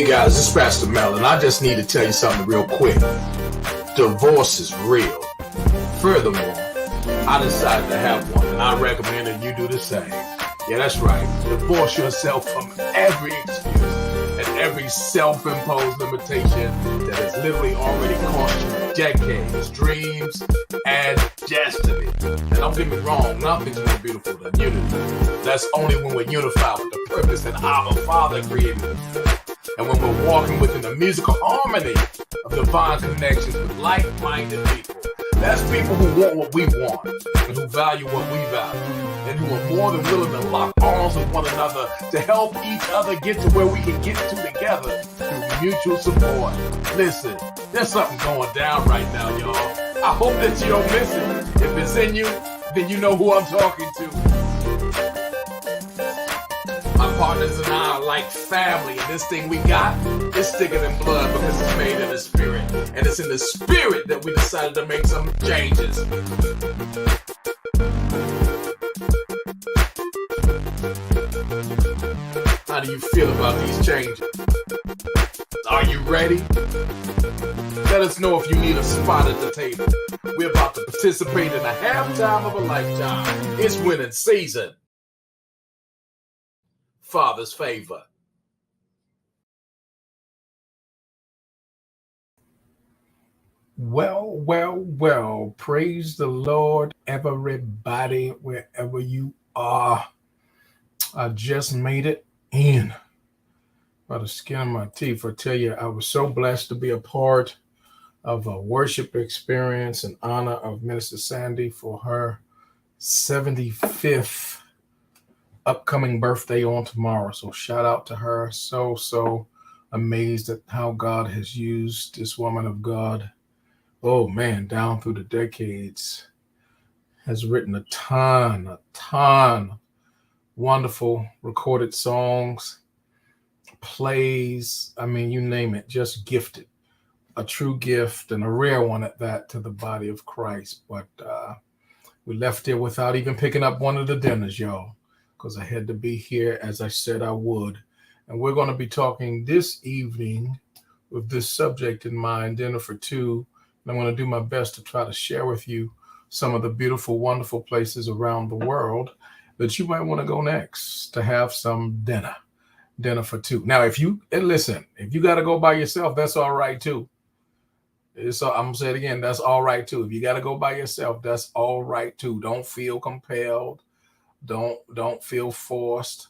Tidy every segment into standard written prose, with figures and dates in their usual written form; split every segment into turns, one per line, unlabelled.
Hey guys, this is Pastor Mel, and I just need to tell you something real quick. Divorce is real. Furthermore, I decided to have one, and I recommend that you do the same. Yeah, that's right. Divorce yourself from every excuse and every self-imposed limitation that has literally already cost you decades, dreams, and destiny. And don't get me wrong, nothing's more beautiful than unity. That's only when we're unified with the purpose that our Father created us. And when we're walking within the musical harmony of divine connections with like-minded people. That's people who want what we want and who value what we value and who are more than willing to lock arms with one another to help each other get to where we can get to together through mutual support. Listen, there's something going down right now, y'all. I hope that you don't miss it. If it's in you, then you know who I'm talking to. My partners and I are like family, and this thing we got is thicker than blood because it's made in the spirit. And it's in the spirit that we decided to make some changes. How do you feel about these changes? Are you ready? Let us know if you need a spot at the table. We're about to participate in a halftime of a lifetime. It's winning season. Father's favor. Well, praise the Lord, everybody, wherever you are. I just made it in by the skin of my teeth. I tell you, I was so blessed to be a part of a worship experience in honor of Minister Sandy for her 75th upcoming birthday on tomorrow. So shout out to her. So amazed at how God has used this woman of God. Oh man, down through the decades, has written a ton wonderful recorded songs, plays. I mean, you name it, just gifted. A true gift and a rare one at that to the body of Christ. But we left here without even picking up one of the dinners, y'all, because I had to be here as I said I would. And we're going to be talking this evening with this subject in mind, Dinner for Two. And I'm going to do my best to try to share with you some of the beautiful, wonderful places around the world that you might want to go next to have some dinner for two. Now, if you got to go by yourself, that's all right too. I'm going to say it again, that's all right too. If you got to go by yourself, that's all right too. Don't feel compelled. Don't feel forced.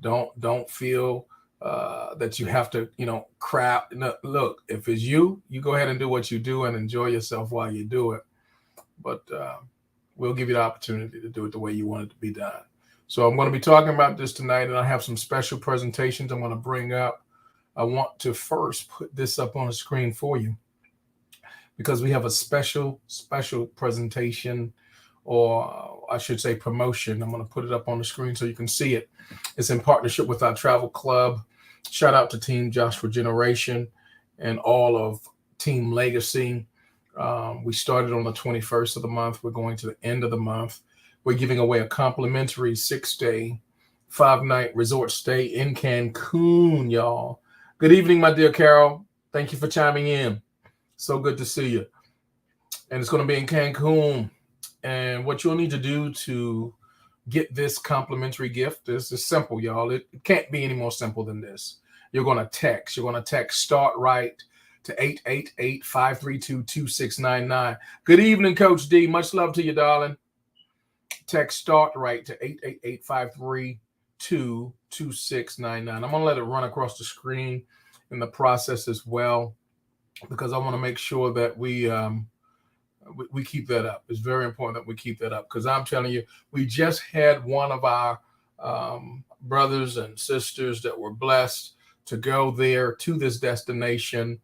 Don't feel that you have to, crap. No, look, if it's you go ahead and do what you do and enjoy yourself while you do it. But we'll give you the opportunity to do it the way you want it to be done. So I'm going to be talking about this tonight, and I have some special presentations I'm going to bring up. I want to first put this up on the screen for you because we have a special presentation, or I should say promotion. I'm going to put it up on the screen so you can see it. It's in partnership with our travel club. Shout out to Team Joshua Generation and all of Team Legacy. We started on the 21st of the month. We're going to the end of the month. We're giving away a complimentary 6-day, 5-night resort stay in Cancun, y'all. Good evening, my dear Carol. Thank you for chiming in. So good to see you. And it's going to be in Cancun. And what you'll need to do to get this complimentary gift is simple, y'all. It can't be any more simple than this. You're going to text. Start Right to 888-532-2699. Good evening, Coach D. Much love to you, darling. Text Start Right to 888-532-2699. I'm going to let it run across the screen in the process as well, because I want to make sure that we keep that up. It's very important that we keep that up, because I'm telling you, we just had one of our brothers and sisters that were blessed to go there to this destination.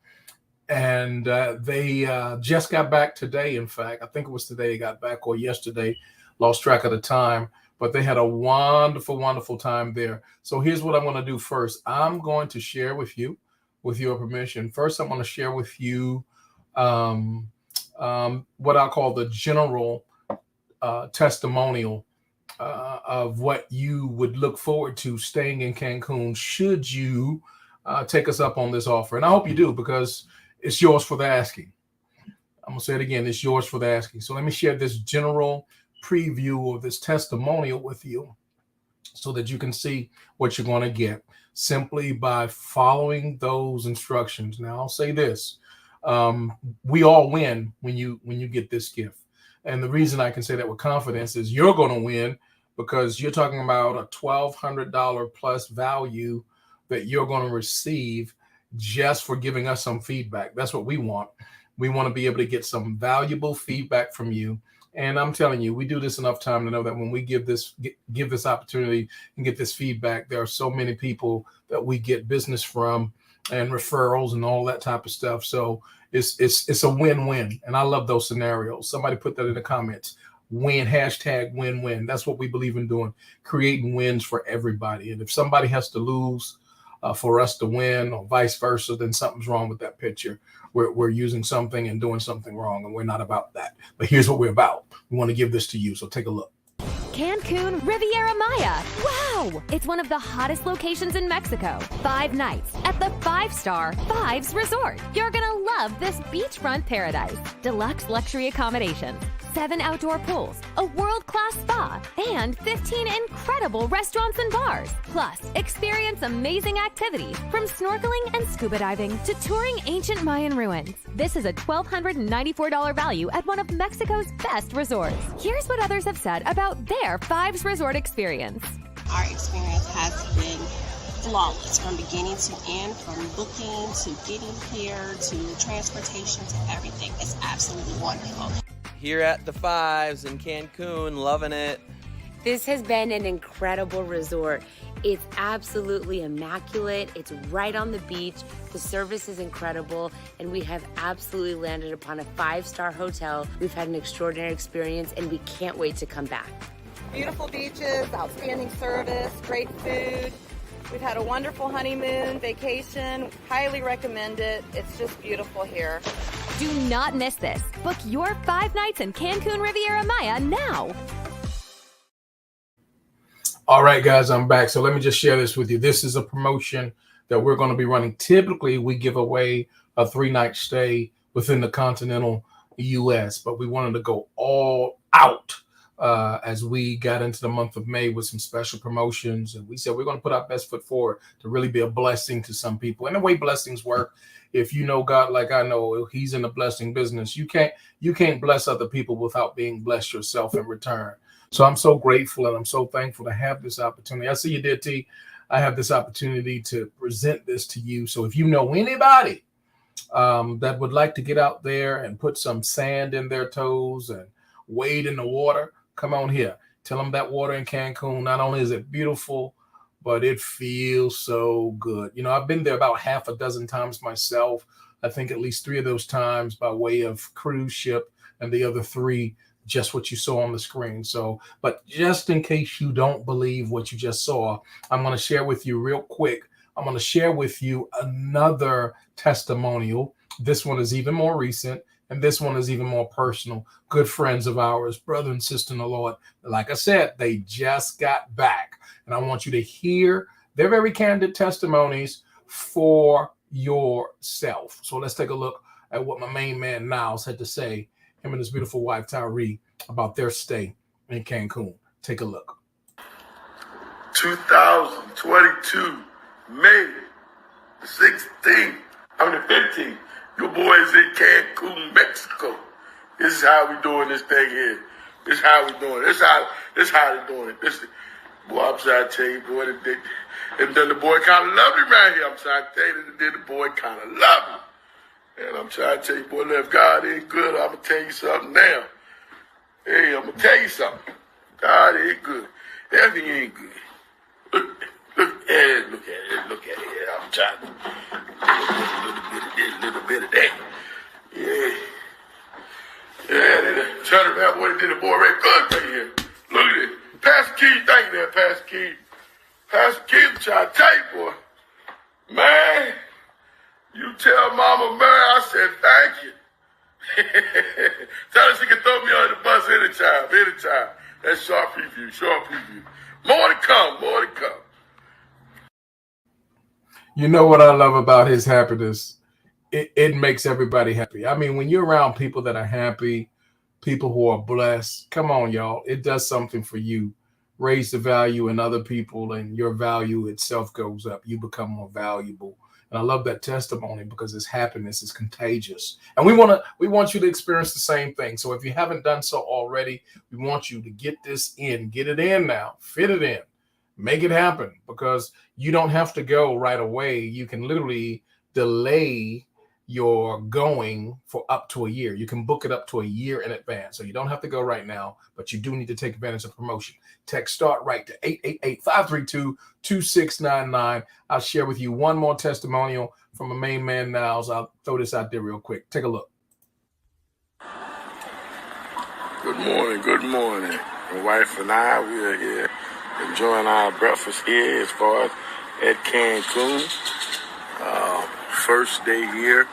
And they just got back today. In fact, I think it was today they got back, or yesterday, lost track of the time, but they had a wonderful, wonderful time there. So here's what I'm going to do first. I'm going to share with you, with your permission. First, I'm going to share with you what I call the general testimonial of what you would look forward to staying in Cancun should you take us up on this offer. And I hope you do, because it's yours for the asking. I'm going to say it again. It's yours for the asking. So let me share this general preview of this testimonial with you so that you can see what you're going to get simply by following those instructions. Now, I'll say this. We all win when you get this gift. And the reason I can say that with confidence is you're going to win because you're talking about a $1,200 plus value that you're going to receive just for giving us some feedback. That's what we want. We want to be able to get some valuable feedback from you. And I'm telling you, we do this enough time to know that when we give this opportunity and get this feedback, there are so many people that we get business from and referrals and all that type of stuff. So it's a win-win. And I love those scenarios. Somebody put that in the comments. Win, #win-win. That's what we believe in doing, creating wins for everybody. And if somebody has to lose for us to win or vice versa, then something's wrong with that picture. We're using something and doing something wrong, and we're not about that. But here's what we're about. We want to give this to you, so take a look.
Cancun Riviera Maya. Wow! It's one of the hottest locations in Mexico. 5 nights at the 5-star Fives Resort. You're gonna love this beachfront paradise. Deluxe luxury accommodations, 7 outdoor pools, a world-class spa, and 15 incredible restaurants and bars. Plus, experience amazing activities from snorkeling and scuba diving to touring ancient Mayan ruins. This is a $1,294 value at one of Mexico's best resorts. Here's what others have said about their Fives Resort experience.
Our experience has been flawless from beginning to end, from booking to getting here to transportation to everything. It's absolutely wonderful.
Here at the Fives in Cancun, loving it.
This has been an incredible resort. It's absolutely immaculate. It's right on the beach. The service is incredible, and we have absolutely landed upon a 5-star hotel. We've had an extraordinary experience, and we can't wait to come back.
Beautiful beaches, outstanding service, great food. We've had a wonderful honeymoon vacation. Highly recommend it. It's just beautiful here.
Do not miss this. Book your 5 nights in Cancun Riviera Maya now.
All right, guys, I'm back. So let me just share this with you. This is a promotion that we're going to be running. Typically, we give away a 3-night stay within the continental U.S., but we wanted to go all out as we got into the month of May with some special promotions. And we said we're going to put our best foot forward to really be a blessing to some people. And the way blessings work, if you know God like I know, he's in the blessing business. You can't bless other people without being blessed yourself in return. So I'm so grateful and I'm so thankful to have this opportunity. I see you did, T. I have this opportunity to present this to you. So if you know anybody that would like to get out there and put some sand in their toes and wade in the water, come on here. Tell them that water in Cancun, not only is it beautiful, but it feels so good. You know, I've been there about half a dozen times myself. I think at least 3 of those times by way of cruise ship, and the other 3 just what you saw on the screen. So, but just in case you don't believe what you just saw, I'm going to share with you real quick. I'm going to share with you another testimonial. This one is even more recent, and this one is even more personal. Good friends of ours, brother and sister in the Lord. Like I said, they just got back. And I want you to hear their very candid testimonies for yourself. So let's take a look at what my main man Niles had to say, him and his beautiful wife Tyree, about their stay in Cancun. Take a look.
2022, May the 16th, the 15th. Your boys in Cancun, Mexico. This is how we doing this thing here. This is how we doing it. This is how they doing it. Boy, I'm trying to tell you, boy, the boy kind of love me right here. I'm trying to tell you that the boy kind of love me. And I'm trying to tell you, boy, if God ain't good, I'm going to tell you something now. Hey, I'm going to tell you something. God ain't good. Everything ain't good. Look at it. I'm trying to little bit of that. Yeah. They turn around, boy, they did the boy right good right here. Look at it. Pastor Keith, thank you there, Pastor Keith. Pastor Keith, I'm trying to tell you, boy. Man, you tell Mama Mary I said thank you. Tell her she can throw me on the bus anytime. That's short preview. More to come.
You know what I love about his happiness? It makes everybody happy. I mean, when you're around people that are happy, people who are blessed, come on, y'all. It does something for you. Raise the value in other people, and your value itself goes up. You become more valuable. And I love that testimony because his happiness is contagious. And we want you to experience the same thing. So if you haven't done so already, we want you to get this in, get it in now, fit it in, make it happen, because you don't have to go right away. You can literally delay your going for up to a year. You can book it up to a year in advance. So you don't have to go right now, but you do need to take advantage of promotion. Text start right to 888-532-2699. I'll share with you one more testimonial from a main man now. So I'll throw this out there real quick. Take a look.
Good morning, good morning. My wife and I, we are here enjoying our breakfast here as far as at CANCUN. First day here.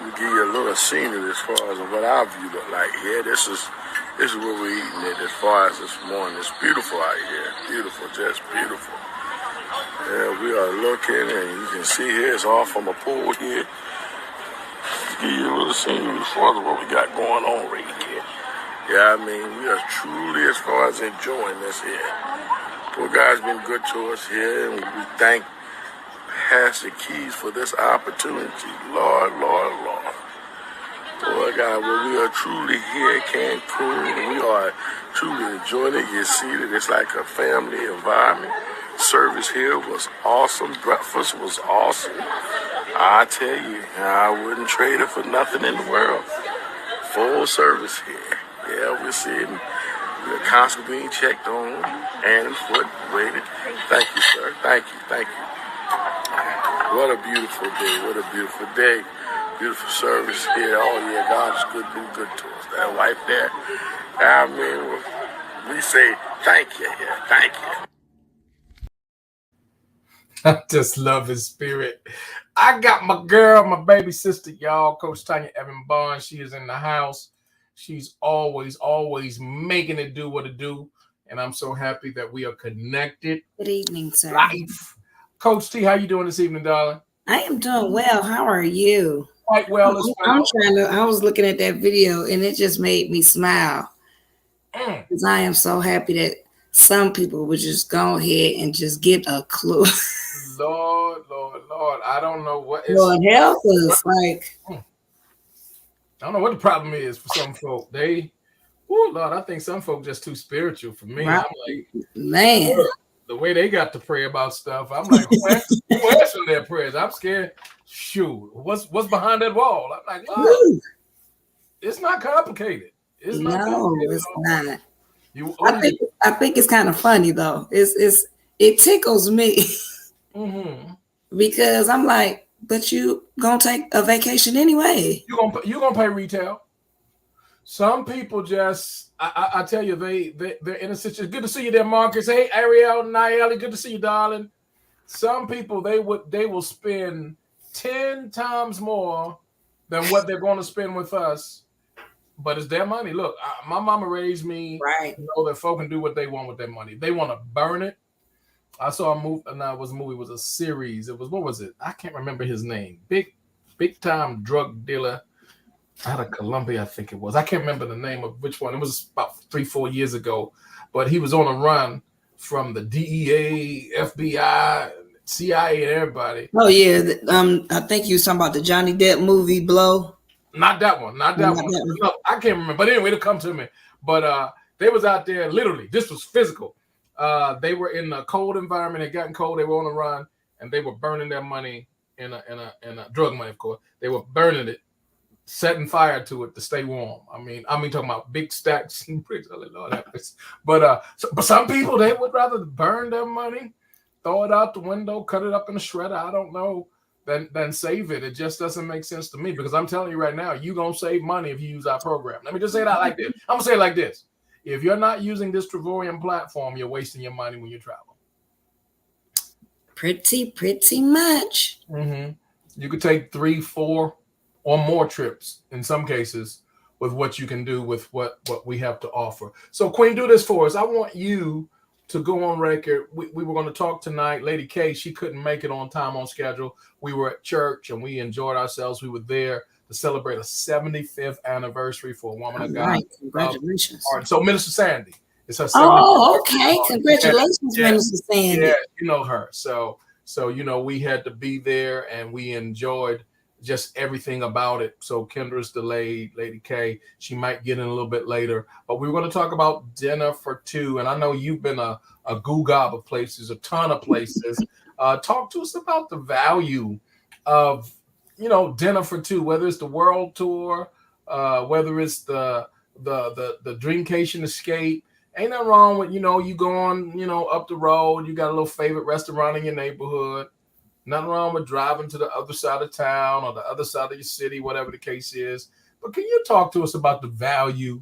We give you a little scenery as far as what our view look like here. This is what we're eating at as far as this morning. It's beautiful out here. Beautiful, just beautiful. Yeah, we are looking, and you can see here it's all from a pool here. Give you a little scenery as far as what we got going on right here. Yeah, I mean, we are truly as far as enjoying this here. Poor God's been good to us here, and we thank Pastor Keys for this opportunity. Lord, Lord, Lord. Lord God, well, we are truly here at Cancun, and we are truly enjoying it. You see that it's like a family environment. Service here was awesome. Breakfast was awesome. I tell you, I wouldn't trade it for nothing in the world. Full service here. Yeah, we're seeing the constantly being checked on, hand and foot, waited. Thank you, sir. Thank you, thank you. What a beautiful day. What a beautiful day. Beautiful service here. Oh, yeah, God is good, been good to us. That wife there, I mean, we say thank you here. Thank you.
I just love his spirit. I got my girl, my baby sister, y'all, Coach Tanya Evan Bond. She is in the house. She's always making it do what it do. And I'm so happy that we are connected.
Good evening, sir.
Life. Coach T, how you doing this evening, darling?
I am doing well. How are you?
Quite well as well.
I was looking at that video and it just made me smile. Because I am so happy that some people would just go ahead and just get a clue.
Lord. I don't know what is.
Lord help us. Like,
I don't know what the problem is for some folk. Lord, I think some folk just too spiritual for me.
Right.
I'm like,
man.
The way they got to pray about stuff, I'm like, who answering their prayers? I'm scared. Shoot, what's behind that wall? I'm like, oh, it's not complicated. It's not complicated.
It's not. I think it's kind of funny though. It tickles me because I'm like, but you gonna take a vacation anyway.
You gonna pay retail. Some people just, I tell you, they're in a situation. Good to see you there, Marcus. Hey, Ariel, Nayeli, good to see you, darling. Some people they will spend 10 times more than what they're going to spend with us, but it's their money. Look, my mama raised me
right.
To know that folk can do what they want with their money. They want to burn it. I saw a movie. No, it was a movie. It was a series. It was, what was it? I can't remember his name. Big time drug dealer out of Colombia, I think it was. I can't remember the name of which one. It was about 3-4 years ago, but he was on a run from the DEA, FBI, CIA, and everybody.
Oh yeah, I think you was talking about the Johnny Depp movie Blow.
Not that one. No, I can't remember. But anyway, it'll come to me. But they was out there literally. This was physical. They were in a cold environment. It gotten cold. They were on a run, and they were burning their money in a drug money, of course. They were burning it, setting fire to it to stay warm. I mean talking about big stacks and bricks. Lord have mercy. But some people, they would rather burn their money, throw it out the window, cut it up in a shredder. I don't know, than save it. It just doesn't make sense to me, because I'm telling you right now, you're gonna save money if you use our program. Let me just say that like this. I'm gonna say it like this. If you're not using this Travorian platform, you're wasting your money when you travel.
Pretty much.
You could take 3, 4 or more trips in some cases with what you can do with what we have to offer. So Queen, do this for us. I want you to go on record, we were going to talk tonight. Lady K, she couldn't make it on time, on schedule. We were at church and we enjoyed ourselves. We were there to celebrate a 75th anniversary for a woman of God.
Right. Congratulations.
So Minister Sandy, it's her 75th.
Oh, okay. Congratulations,
yeah,
Minister Sandy.
Yeah, you know her. So we had to be there and we enjoyed just everything about it. So Kendra's delayed, Lady K. She might get in a little bit later, but we were going to talk about dinner for two. And I know you've been a googob of places, a ton of places. Talk to us about the value of, dinner for two, whether it's the world tour, whether it's the Dreamcation Escape. Ain't nothing wrong with, you go on, up the road, you got a little favorite restaurant in your neighborhood. Nothing wrong with driving to the other side of town or the other side of your city, whatever the case is. But can you talk to us about the value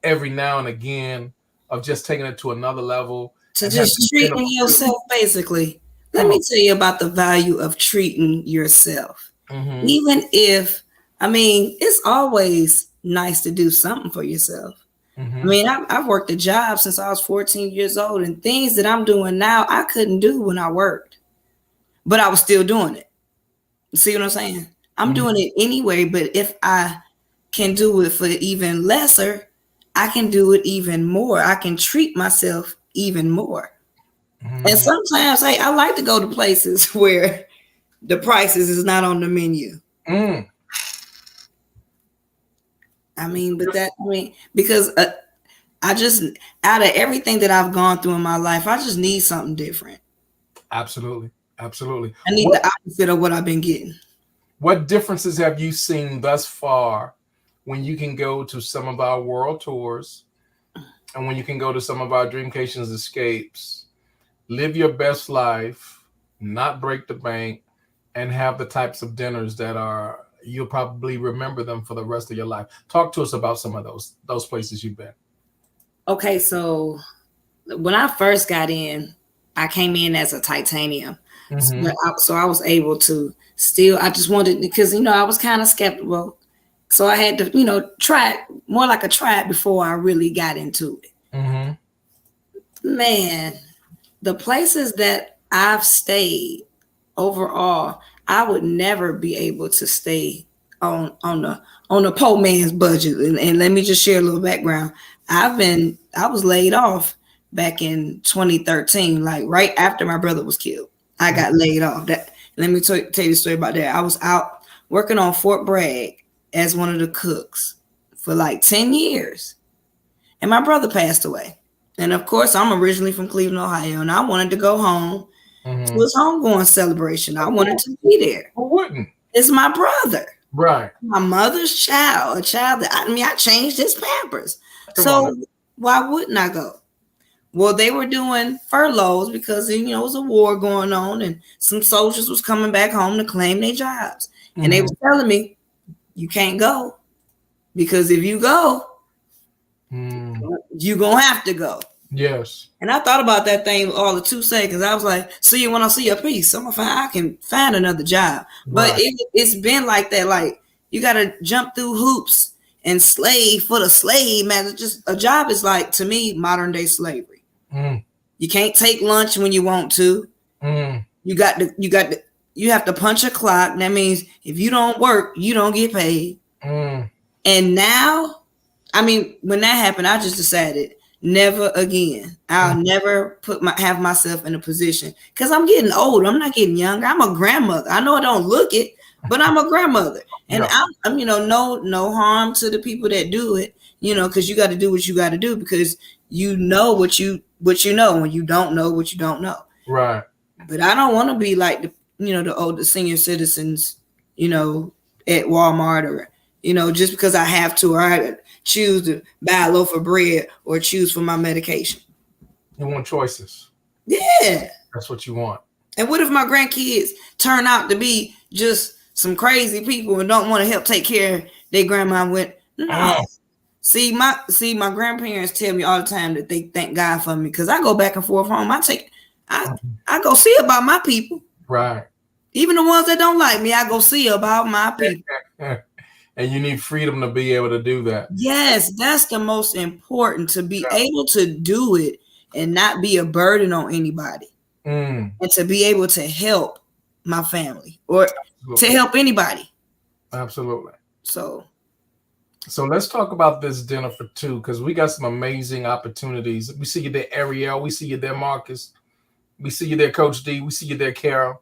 every now and again of just taking it to another level?
To just treating yourself, basically. Let me tell you about the value of treating yourself.
Mm-hmm.
Even if, it's always nice to do something for yourself.
Mm-hmm.
I've worked a job since I was 14 years old, and things that I'm doing now, I couldn't do when I worked. But I was still doing it. See what I'm saying? I'm doing it anyway, but if I can do it for even lesser, I can do it even more. I can treat myself even more.
Mm-hmm.
And sometimes, I like to go to places where the prices is not on the menu.
Mm.
Because I just, out of everything that I've gone through in my life, I just need something different.
Absolutely. Absolutely.
I need the opposite of what I've been getting.
What differences have you seen thus far when you can go to some of our world tours and when you can go to some of our Dreamcations Escapes, live your best life, not break the bank, and have the types of dinners that you'll probably remember them for the rest of your life? Talk to us about some of those places you've been.
Okay, so when I first got in, I came in as a titanium.
Mm-hmm.
So I was able to I just wanted, because, I was kind of skeptical. So I had to, try it more like a try it before I really got into it.
Mm-hmm.
Man, the places that I've stayed overall, I would never be able to stay on the poor man's budget. And let me just share a little background. I was laid off back in 2013, like right after my brother was killed. I got laid off. Let me tell you the story about that. I was out working on Fort Bragg as one of the cooks for like 10 years. And my brother passed away. And of course, I'm originally from Cleveland, Ohio, and I wanted to go home to his homegoing celebration. I wanted to be there.
Who wouldn't?
It's my brother.
Right.
My mother's child, a child that, I changed his Pampers. So why wouldn't I go? Well, they were doing furloughs because, it was a war going on and some soldiers was coming back home to claim their jobs. Mm-hmm. And they was telling me, you can't go because if you go, you're going to have to go.
Yes.
And I thought about that thing all of 2 seconds. I was like, see you when I see your piece. I can find another job. Right. But it's been like that. Like, you got to jump through hoops and slave for the slave, man. It's just a job is like, to me, modern day slavery. You can't take lunch when you want to. You have to punch a clock. That means if you don't work, you don't get paid. And now, when that happened, I just decided never again. I'll never have myself in a position, because I'm getting older. I'm not getting younger. I'm a grandmother. I know I don't look it, but I'm a grandmother. And I'm no harm to the people that do it, because you got to do what you got to do, because you know what you know, when you don't know what you don't know.
Right.
But I don't want to be like the older senior citizens, at Walmart, or, just because I have to, or I choose to buy a loaf of bread or choose for my medication.
You want choices.
Yeah.
That's what you want.
And what if my grandkids turn out to be just some crazy people and don't want to help take care of their grandma? No. See, my grandparents tell me all the time that they thank God for me, because I go back and forth home. I go see about my people.
Right.
Even the ones that don't like me, I go see about my people.
And you need freedom to be able to do that.
Yes, that's the most important, to be able to do it. and not be a burden on anybody,
Mm.
and to be able to help my family or
Absolutely.
to help anybody.
Absolutely.
So
let's talk about this dinner for two, because we got some amazing opportunities. We see you there, Ariel. We see you there, Marcus. We see you there, Coach D. We see you there, Carol.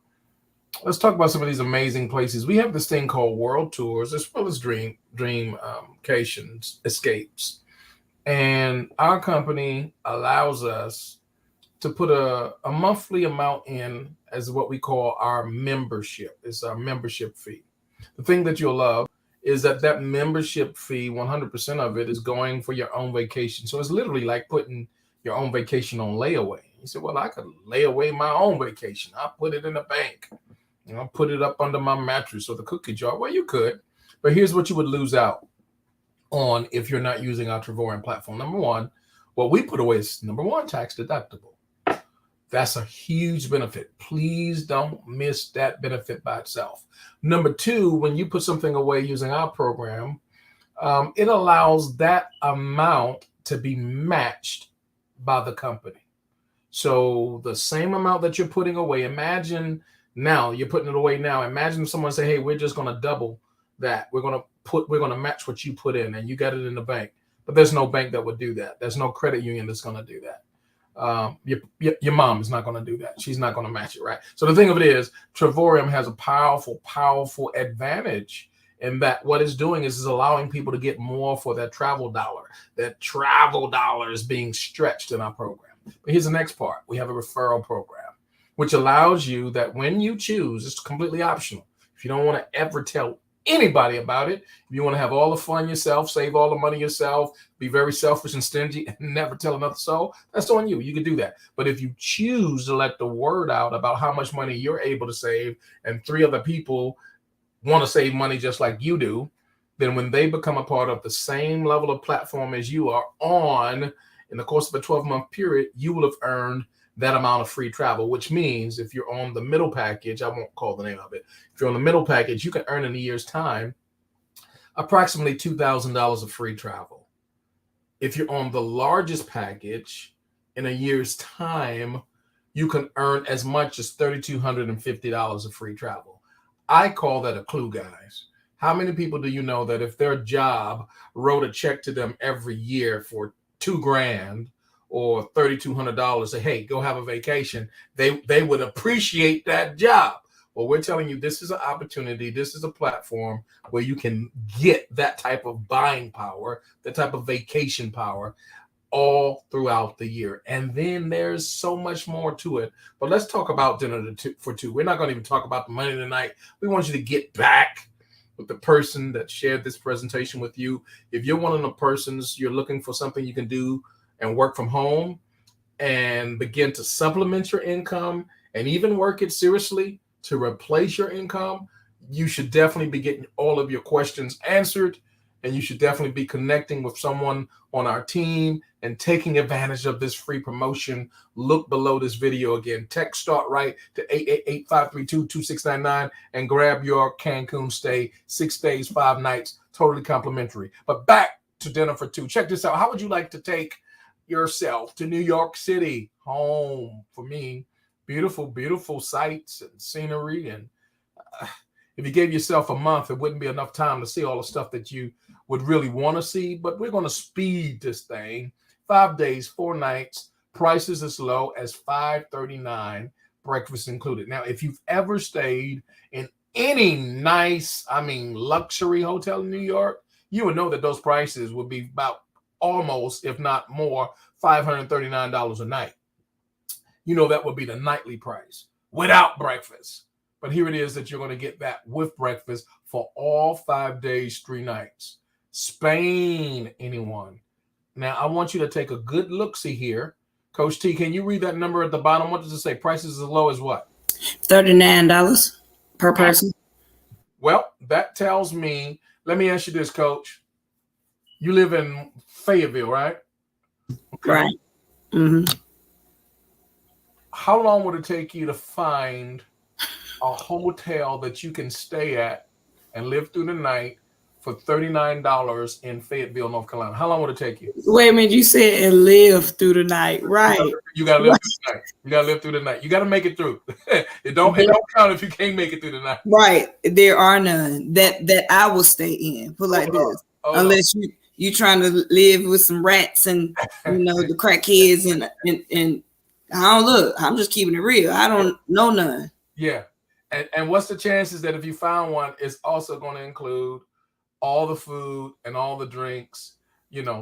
Let's talk about some of these amazing places. We have this thing called World Tours, as well as Dream Vacations, Escapes. And our company allows us to put a monthly amount in as what we call our membership. It's our membership fee. The thing that you'll love is that membership fee, 100% of it is going for your own vacation. So it's literally like putting your own vacation on layaway. You say, well, I could lay away my own vacation. I'll put it in a bank. Put it up under my mattress or the cookie jar. Well, you could. But here's what you would lose out on if you're not using our Trevorian platform. Number one, what we put away is, number one, tax deductible. That's a huge benefit. Please don't miss that benefit by itself. Number two, when you put something away using our program, it allows that amount to be matched by the company. So the same amount that you're putting away, imagine now you're putting it away now. Imagine someone say, hey, we're just going to double that. We're going to match what you put in, and you got it in the bank. But there's no bank that would do that. There's no credit union that's going to do that. Your mom is not going to do that. She's not going to match it, right? So the thing of it is, Trevorium has a powerful, powerful advantage in that what it's doing is allowing people to get more for their travel dollar. That travel dollar is being stretched in our program. But here's the next part. We have a referral program, which allows you that when you choose, it's completely optional. If you don't want to ever tell anybody about it, if you want to have all the fun yourself, save all the money yourself, be very selfish and stingy, and never tell another soul, that's on you. You can do that. But if you choose to let the word out about how much money you're able to save, and 3 other people want to save money just like you do, then when they become a part of the same level of platform as you are on, in the course of a 12-month period, you will have earned that amount of free travel, which means if you're on the middle package, I won't call the name of it. If you're on the middle package, you can earn in a year's time approximately $2,000 of free travel. If you're on the largest package, in a year's time, you can earn as much as $3,250 of free travel. I call that a clue, guys. How many people do you know that if their job wrote a check to them every year for $2,000 or $3,200, say, hey, go have a vacation, they would appreciate that job? Well, we're telling you, this is an opportunity. This is a platform where you can get that type of buying power, that type of vacation power all throughout the year. And then there's so much more to it. But let's talk about dinner for two. We're not going to even talk about the money tonight. We want you to get back with the person that shared this presentation with you. If you're one of the persons, you're looking for something you can do and work from home and begin to supplement your income and even work it seriously to replace your income, you should definitely be getting all of your questions answered, and you should definitely be connecting with someone on our team and taking advantage of this free promotion. Look below this video again. Text Start Right to 888-532-2699 and grab your Cancun stay, 6 days, 5 nights, totally complimentary. But back to dinner for two. Check this out. How would you like to take yourself to New York City? Home for me. Beautiful, beautiful sights and scenery. And if you gave yourself a month, it wouldn't be enough time to see all the stuff that you would really want to see. But we're going to speed this thing. 5 days, 4 nights. Prices as low as $539, breakfast included. Now, if you've ever stayed in any nice, luxury hotel in New York, you would know that those prices would be about almost, if not more, $539 a night. You know that would be the nightly price without breakfast. But here it is that you're going to get that with breakfast for all 5 days, 3 nights. Spain, anyone? Now, I want you to take a good look-see here. Coach T, can you read that number at the bottom? What does it say? Prices as low as what?
$39 per person.
Well, that tells me, let me ask you this, Coach. You live in Fayetteville, right? Okay.
Right. Mm-hmm.
How long would it take you to find a hotel that you can stay at and live through the night for $39 in Fayetteville, North Carolina. How long would it take you?
Wait a minute, you said and live through the night, right?
You gotta live through the night. You gotta live through the night. You gotta make it through. It don't count if you can't make it through the night.
Right. There are none that I will stay in. Put like this. Unless you trying to live with some rats and the crackheads and I don't look. I'm just keeping it real. I don't know none.
Yeah. And what's the chances that if you found one, it's also going to include all the food and all the drinks,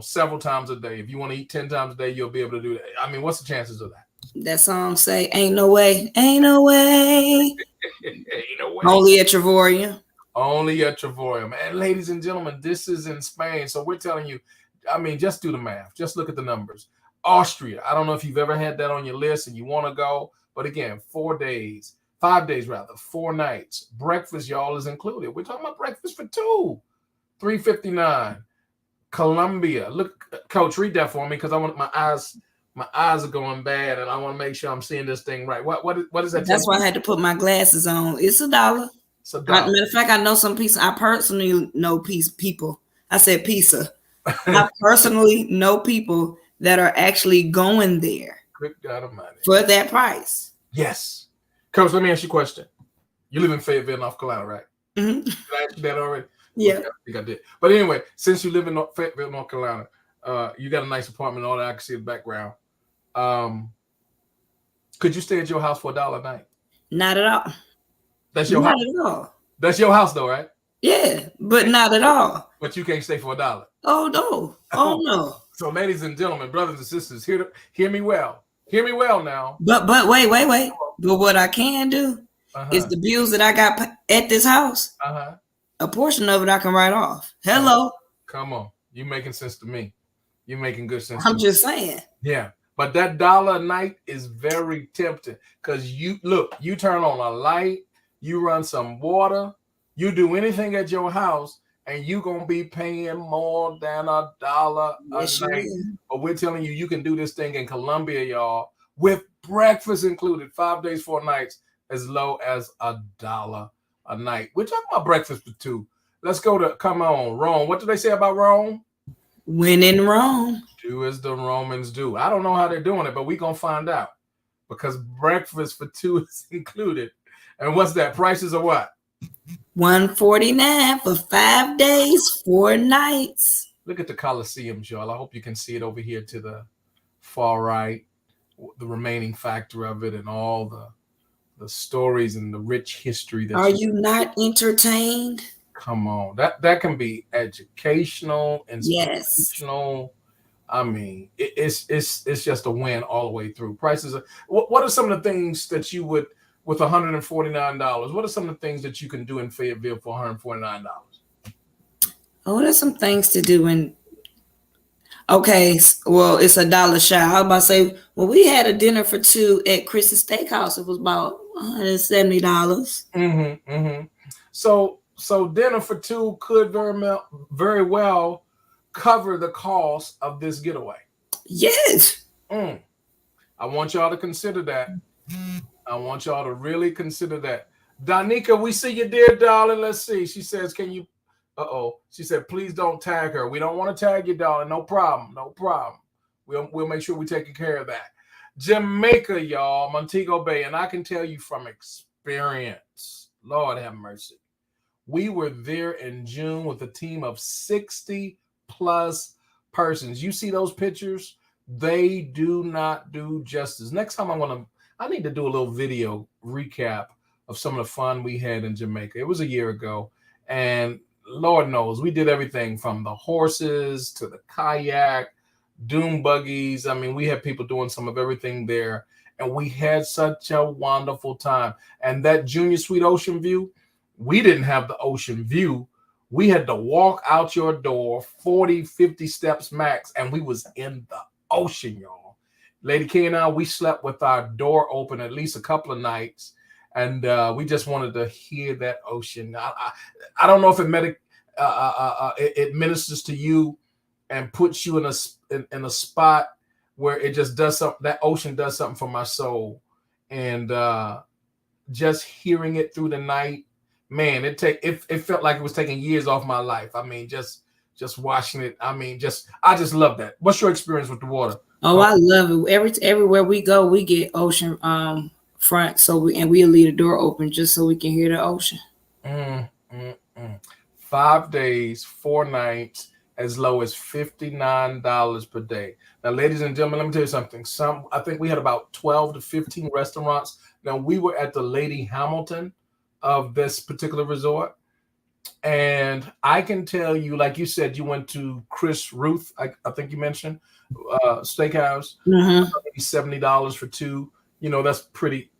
several times a day. If you want to eat 10 times a day, you'll be able to do that. I mean, what's the chances of that?
That song say, ain't no way, ain't no way.
Ain't no way.
Only at Travoria.
Only at Travoria. And ladies and gentlemen, this is in Spain. So we're telling you, I mean, just do the math. Just look at the numbers. Austria. I don't know if you've ever had that on your list and you want to go. But again, 5 days, 4 nights. Breakfast, y'all, is included. We're talking about breakfast for two. $3.59. Colombia. Look, Coach, read that for me because I want my eyes are going bad and I want to make sure I'm seeing this thing right. What is that?
That's why I had to put my glasses on. It's $1.
It's $1.
Matter of fact, I know some pizza. I personally know people. I said pizza. I personally know people that are actually going there.
Good God Almighty.
For that price.
Yes. Coach, let me ask you a question. You live in Fayetteville, North Carolina, right?
Mm-hmm.
Did I ask you that already?
Yeah.
Okay, I think I did. But anyway, since you live in Fayetteville, North Carolina, you got a nice apartment and all that. I can see the background. Could you stay at your house for $1 a night?
Not at all.
That's your house?
Not at all.
That's your house though, right?
Yeah, but not at all.
But you can't stay for $1.
Oh, no. Oh, no.
So ladies and gentlemen, brothers and sisters, hear me well. Hear me well now.
But wait. But what I can do is the bills that I got at this house, a portion of it I can write off. Hello.
Come on. You making sense to me. You making good sense
I'm just saying.
Yeah. But that $1 a night is very tempting because you turn on a light, you run some water, you do anything at your house, and you're going to be paying more than $1 a night. But we're telling you, you can do this thing in Colombia, y'all, with breakfast included, 5 days, 4 nights, as low as $1 a night. We're talking about breakfast for two. Let's go to, come on, Rome. What do they say about Rome?
When in Rome.
Do as the Romans do. I don't know how they're doing it, but we're going to find out because breakfast for two is included. And what's that? Prices are what?
$149 for 5 days, 4 nights.
Look at the Colosseums, y'all. I hope you can see it over here to the far right, the remaining factor of it and all the stories and the rich history.
Are you not entertained?
Come on. That can be educational, inspirational. Yes. I mean, it's just a win all the way through. Prices are, what are some of the things that you would, with $149, what are some of the things that you can do in Fayetteville for $149?
Oh, there's some things to do in. Okay, well, it's $1 shy. I was about to say, well, we had a dinner for two at Chris's Steakhouse. It was about $170.
Mm-hmm. So dinner for two could very well cover the cost of this getaway.
Yes.
I want y'all to consider that. I want y'all to really consider that. Danica, we see you, dear darling. Let's see. She says, can you? She said, please don't tag her. We don't want to tag you, darling. No problem. We'll make sure we're taking care of that. Jamaica, y'all, Montego Bay. And I can tell you from experience, Lord have mercy. We were there in June with a team of 60 plus persons. You see those pictures? They do not do justice. Next time I need to do a little video recap of some of the fun we had in Jamaica. It was a year ago. And Lord knows, we did everything from the horses to the kayak, doom buggies. I mean, we had people doing some of everything there. And we had such a wonderful time. And that Junior Suite Ocean View, we didn't have the ocean view. We had to walk out your door 40, 50 steps max, and we was in the ocean, y'all. Lady Kay and I, we slept with our door open at least a couple of nights, and we just wanted to hear that ocean. I don't know if it ministers to you and puts you in a spot where it just does something. That ocean does something for my soul, and just hearing it through the night, man, it felt like it was taking years off my life. I mean, just watching it. I mean, I just love that. What's your experience with the water?
Oh, I love it. Everywhere we go, we get ocean front, we'll leave the door open just so we can hear the ocean.
5 days, 4 nights, as low as $59 per day. Now, ladies and gentlemen, let me tell you something. I think we had about 12 to 15 restaurants. Now, we were at the Lady Hamilton of this particular resort. And I can tell you, like you said, you went to Chris Ruth, I think you mentioned, steakhouse, maybe $70 for 2. You know, that's pretty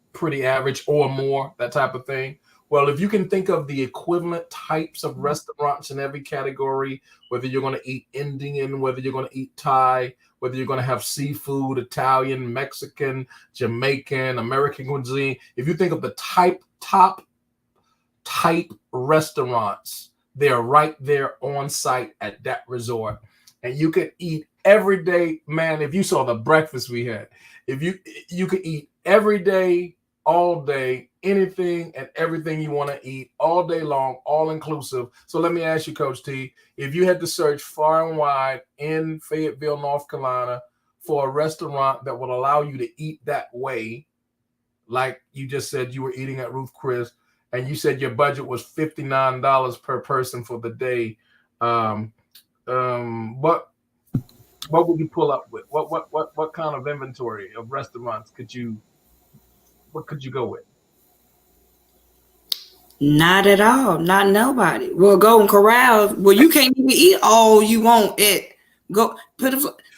average or more, that type of thing. Well, if you can think of the equivalent types of restaurants in every category, whether you're going to eat Indian, whether you're going to eat Thai, whether you're going to have seafood, Italian, Mexican, Jamaican, American cuisine, if you think of the top type restaurants, they're right there on site at that resort. And you could eat every day, man. If you saw the breakfast we had, if you could eat every day, all day, anything and everything you want to eat all day long, all inclusive. So let me ask you, Coach T, if you had to search far and wide in Fayetteville, North Carolina for a restaurant that would allow you to eat that way, like you just said you were eating at Ruth Chris, and you said your budget was $59 per person for the day, what would you pull up with? What kind of inventory of restaurants could you go with?
Not at all. Not nobody. Well, Golden Corral. Well, you can't even eat all you want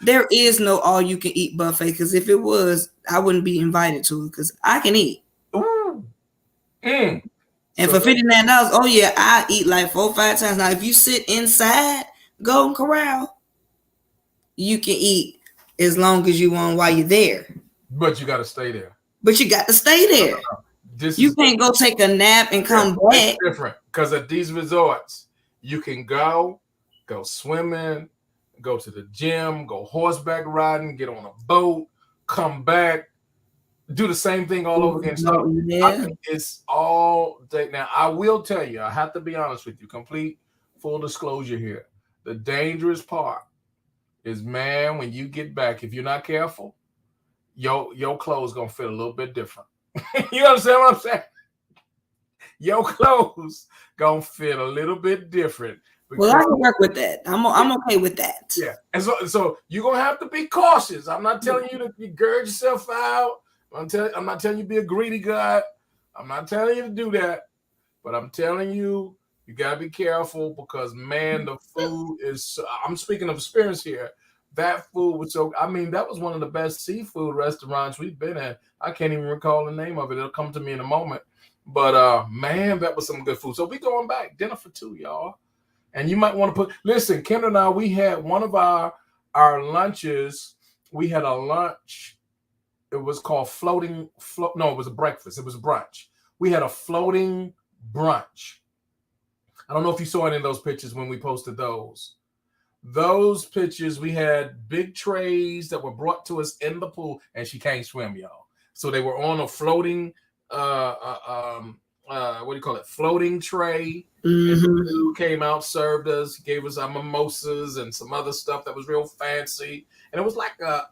there is no all you can eat buffet, because if it was, I wouldn't be invited to it, because I can eat.
Ooh.
And for $59, oh yeah, I eat like 4 or 5 times. Now, if you sit inside Golden Corral, you can eat as long as you want while you're there.
But you got to stay there.
You can't go take a nap and come back.
It's different, because at these resorts, you can go swimming, go to the gym, go horseback riding, get on a boat, come back, do the same thing all over again. So I think it's all day. Now, I will tell you, I have to be honest with you, complete full disclosure here. The dangerous part is, man, when you get back, if you're not careful, your clothes gonna fit a little bit different. You understand what I'm saying? Your clothes gonna fit a little bit different.
Well, I can work with that. I'm okay with that.
Yeah, and so you're gonna have to be cautious. I'm not telling you to gird yourself out. I'm not telling you to be a greedy guy. I'm not telling you to do that. But I'm telling you, you gotta be careful, because man, the food is. I'm speaking of experience here. That food was so. I mean, that was one of the best seafood restaurants we've been at. I can't even recall the name of it. It'll come to me in a moment. But man, that was some good food. So we going back, dinner for 2, y'all. And you might want to listen, Kendra and I, we had one of our lunches. We had a lunch. It was called it was a breakfast. It was a brunch. We had a floating brunch. I don't know if you saw any of those pictures when we posted those. Those pictures, we had big trays that were brought to us in the pool, and she can't swim, y'all. So they were on a floating, what do you call it? Floating tray. And the dude came out, served us, gave us our mimosas and some other stuff that was real fancy. And it was like a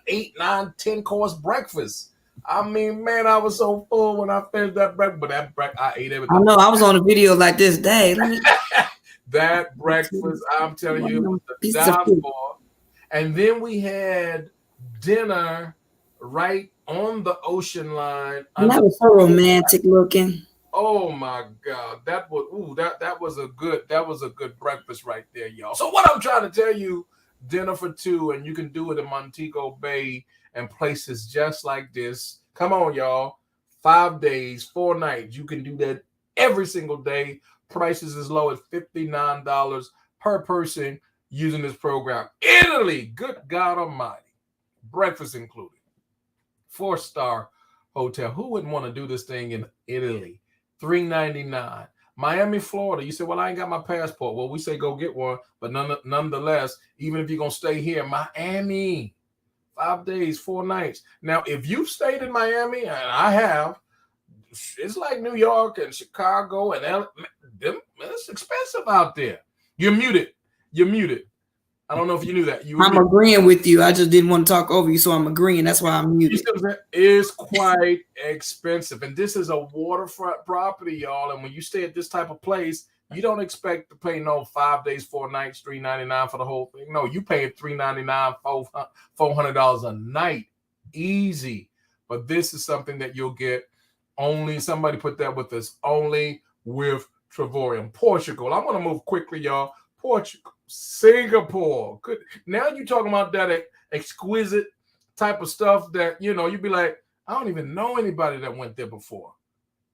8, 9, 10 course breakfast. I mean, man, I was so full when I finished that breakfast, but I ate everything.
I know, I was on a video like this day.
That breakfast, I'm telling you, it was the die for. And then we had dinner right on the ocean line.
And that was so romantic looking.
Oh my God, that was a good breakfast right there, y'all. So what I'm trying to tell you, dinner for 2, and you can do it in Montego Bay and places just like this. Come on, y'all. 5 days, 4 nights. You can do that every single day. Prices as low as $59 per person using this program. Italy, good God Almighty, breakfast included. 4-star hotel. Who wouldn't want to do this thing in Italy? $399. Miami, Florida. You say, well, I ain't got my passport. Well, we say go get one, but nonetheless, even if you're gonna stay here, Miami, 5 days, 4 nights. Now, if you've stayed in Miami, and I have, it's like New York and Chicago and it's expensive out there. You're muted. I don't know if you knew that.
I'm agreeing with you. I just didn't want to talk over you, so I'm agreeing. That's why I'm muted.
It's quite expensive, and this is a waterfront property, y'all. And when you stay at this type of place, you don't expect to pay no 5 days, 4 nights, $399 for the whole thing. No, you pay $399, $400 a night, easy. But this is something that you'll get only. Somebody put that with us, only with Travorium. Portugal. I'm going to move quickly, y'all. Portugal, Singapore. Good. Now you're talking about that exquisite type of stuff that, you'd be like, I don't even know anybody that went there before.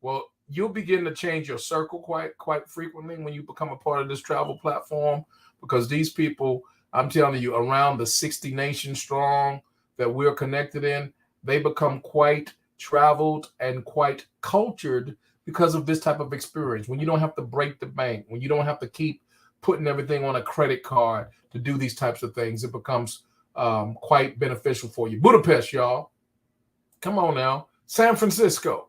Well, you'll begin to change your circle quite frequently when you become a part of this travel platform, because these people, I'm telling you, around the 60 nations strong that we're connected in, they become quite traveled and quite cultured because of this type of experience. When you don't have to break the bank, when you don't have to keep putting everything on a credit card to do these types of things, it becomes quite beneficial for you. Budapest, y'all. Come on now. San Francisco.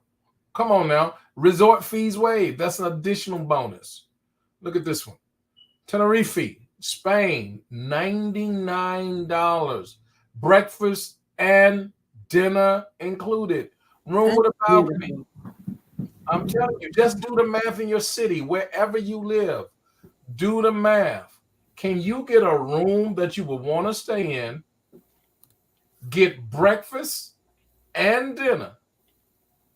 Come on now. Resort fees waived. That's an additional bonus. Look at this one. Tenerife, Spain, $99. Breakfast and dinner included. Room with a balcony. I'm telling you, just do the math in your city, wherever you live. Do the math. Can you get a room that you would want to stay in, get breakfast and dinner,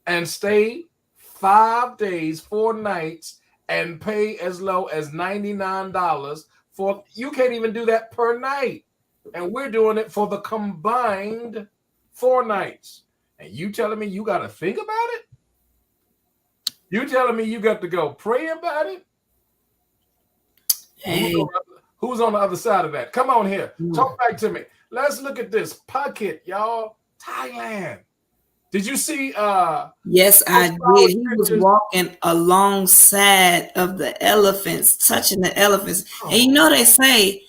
and stay 5 days, 4 nights, and pay as low as $99 for? You can't even do that per night. And we're doing it for the combined 4 nights. And you telling me you got to think about it? You telling me you got to go pray about it? Hey. Who's on the other side of that? Come on here. Talk back to me. Let's look at this. Phuket, y'all. Thailand. Did you see?
Yes, I did. He was walking alongside of the elephants, touching the elephants. Oh. And they say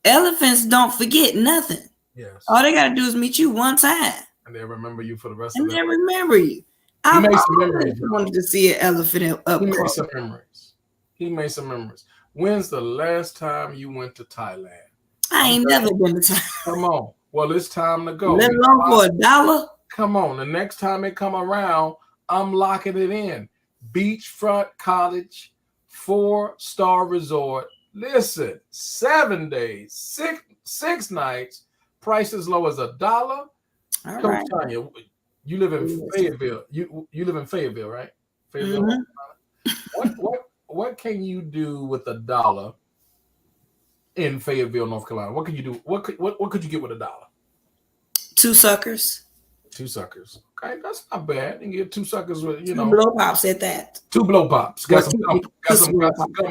elephants don't forget nothing.
Yes.
All they got to do is meet you one time.
And they remember you for the rest
of
their life.
And they remember you. I wanted to see an elephant up
close. He made some memories. When's the last time you went to Thailand?
I ain't never been to Thailand.
Come on. Well, it's time to go.
Let alone for $1.
Come on. The next time it come around, I'm locking it in. Beachfront cottage, 4-star resort. Listen, 7 days, six nights, price as low as $1. All right. Tanya, you live in Fayetteville. You live in Fayetteville, right? Fayetteville. Mm-hmm. What can you do with $1 in Fayetteville, North Carolina? What can you do? What could you get with $1?
2 suckers.
2 suckers. Okay, that's not bad. You can get 2 suckers with
2 blow pops at that.
2 blow pops. Got some gum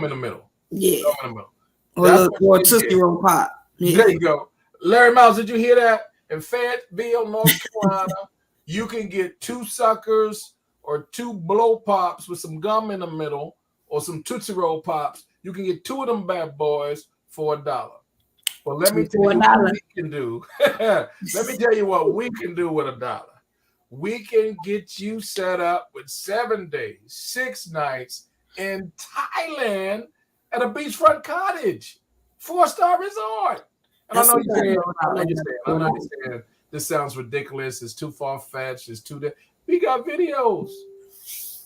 in the middle.
Yeah.
Gum in the middle.
Or a Tootsie Roll pop.
Yeah. There you go. Larry Miles, did you hear that? In Fayetteville, North Carolina, you can get 2 suckers or 2 blow pops with some gum in the middle, or some Tootsie Roll pops. You can get 2 of them bad boys for $1. Well, let me tell you what we can do. Let me tell you what we can do with $1. We can get you set up with 7 days, 6 nights in Thailand at a beachfront cottage, 4-star resort. And I know you're saying, this sounds ridiculous. It's too far-fetched. It's too. We got videos.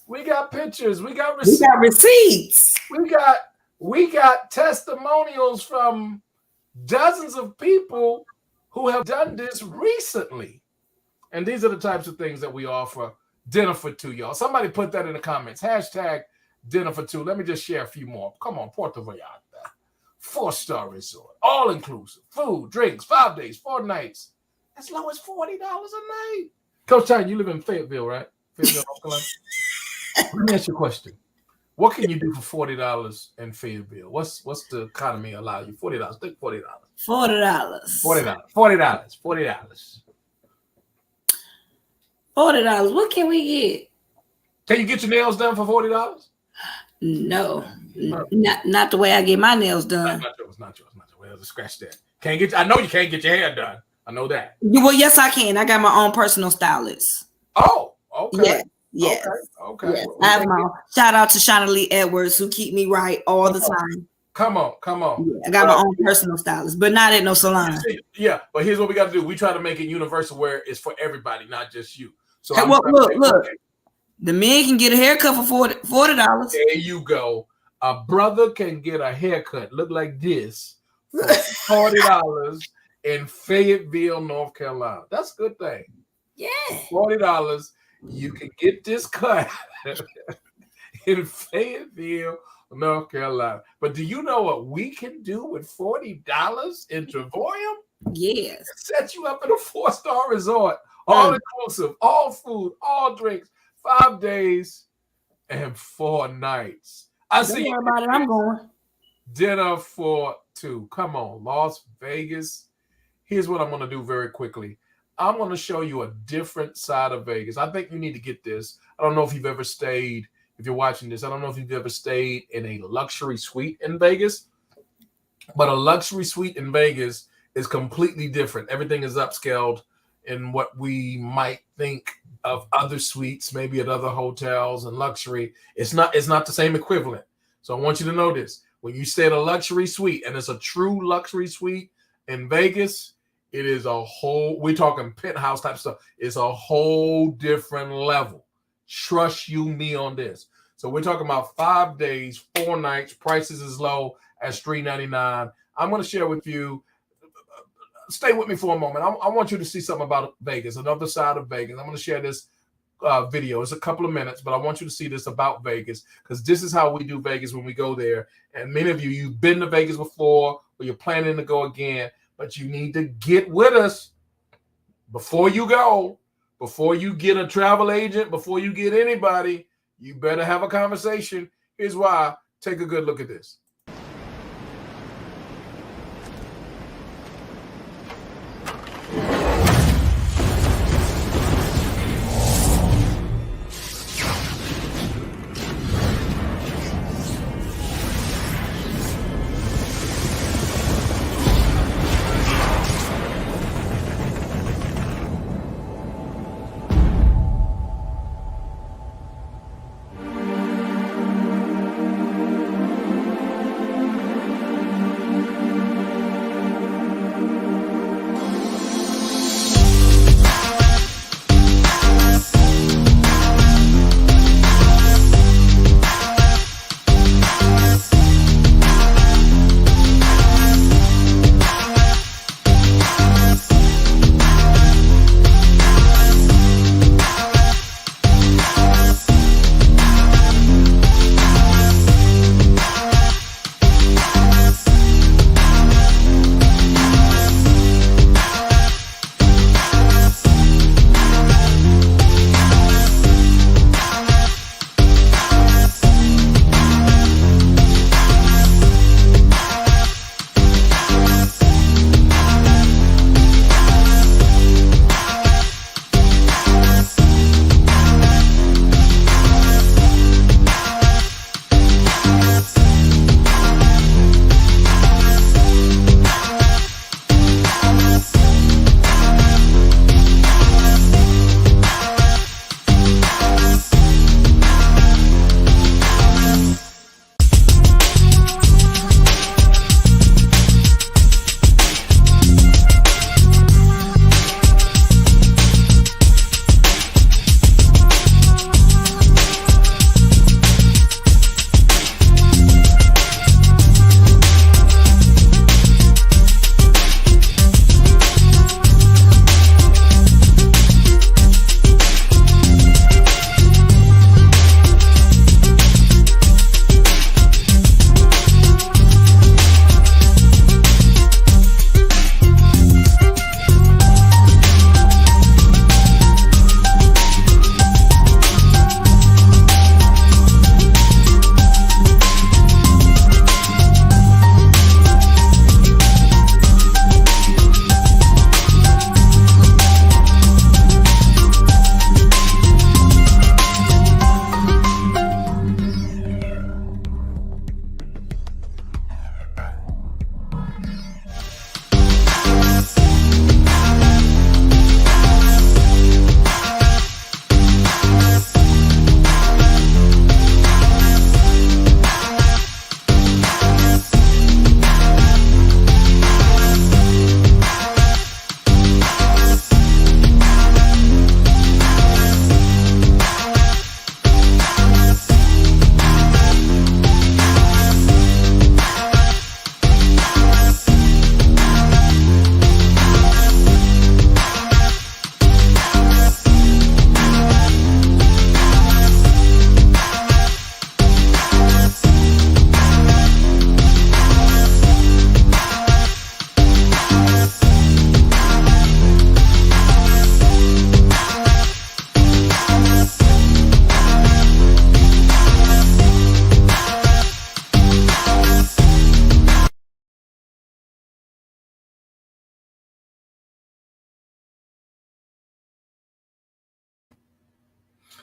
We got pictures. We got receipts.
We got receipts.
We got testimonials from dozens of people who have done this recently. And these are the types of things that we offer. Dinner for 2, y'all. Somebody put that in the comments. Hashtag dinner for 2. Let me just share a few more. Come on, Puerto Vallarta. 4-star resort. All inclusive. Food, drinks, 5 days, 4 nights. As low as $40 a night. Coach Chine, you live in Fayetteville, right? Fayetteville, North Carolina. Let me ask you a question. What can you do for $40 in Fayetteville? What's the economy allow you? $40. Think $40.
$40. What can we get?
Can you get your nails done for $40?
No, not the way I get my nails done.
Not yours. Well, scratch that. I know you can't get your hair done. I know that.
Well, yes, I can. I got my own personal stylist.
Oh, okay.
Yeah. Yes.
Okay.
Yes.
Well,
I have my own. Shout out to Shauna Lee Edwards, who keep me right all the time.
Come on.
Yeah, I got my own personal stylist, but not at no salon.
Yeah, but here's what we got to do. We try to make it universal where it's for everybody, not just you. So
Hey, well, look. The men can get a haircut for $40.
There you go. A brother can get a haircut, look like this, for $40 in Fayetteville, North Carolina. That's a good thing.
Yeah.
$40, you can get this cut in Fayetteville, North Carolina. But do you know what we can do with $40 in Trevorium?
Yes.
Set you up in a 4-star resort, all inclusive, all food, all drinks, 5 days and 4 nights. I see you
about it. I'm going.
Dinner for 2. Come on, Las Vegas. Here's what I'm going to do very quickly. I'm going to show you a different side of Vegas. I think you need to get this. I don't know if you've ever stayed, if you're watching this, I don't know if you've ever stayed in a luxury suite in Vegas, but a luxury suite in Vegas is completely different. Everything is upscaled in what we might think of other suites, maybe at other hotels and luxury. It's not the same equivalent. So I want you to know this. When you stay at a luxury suite, and it's a true luxury suite in Vegas, it is a whole, we're talking penthouse type stuff. It's a whole different level. Trust you me on this. So we're talking about 5 days, 4 nights, prices as low as $399. I'm going to share with you. Stay with me for a moment. I want you to see something about Vegas, another side of Vegas. I'm going to share this video. It's a couple of minutes, but I want you to see this about Vegas, because this is how we do Vegas when we go there. And many of you, you've been to Vegas before, or you're planning to go again, but you need to get with us before you go, before you get a travel agent, before you get anybody. You better have a conversation. Here's why. Take a good look at this.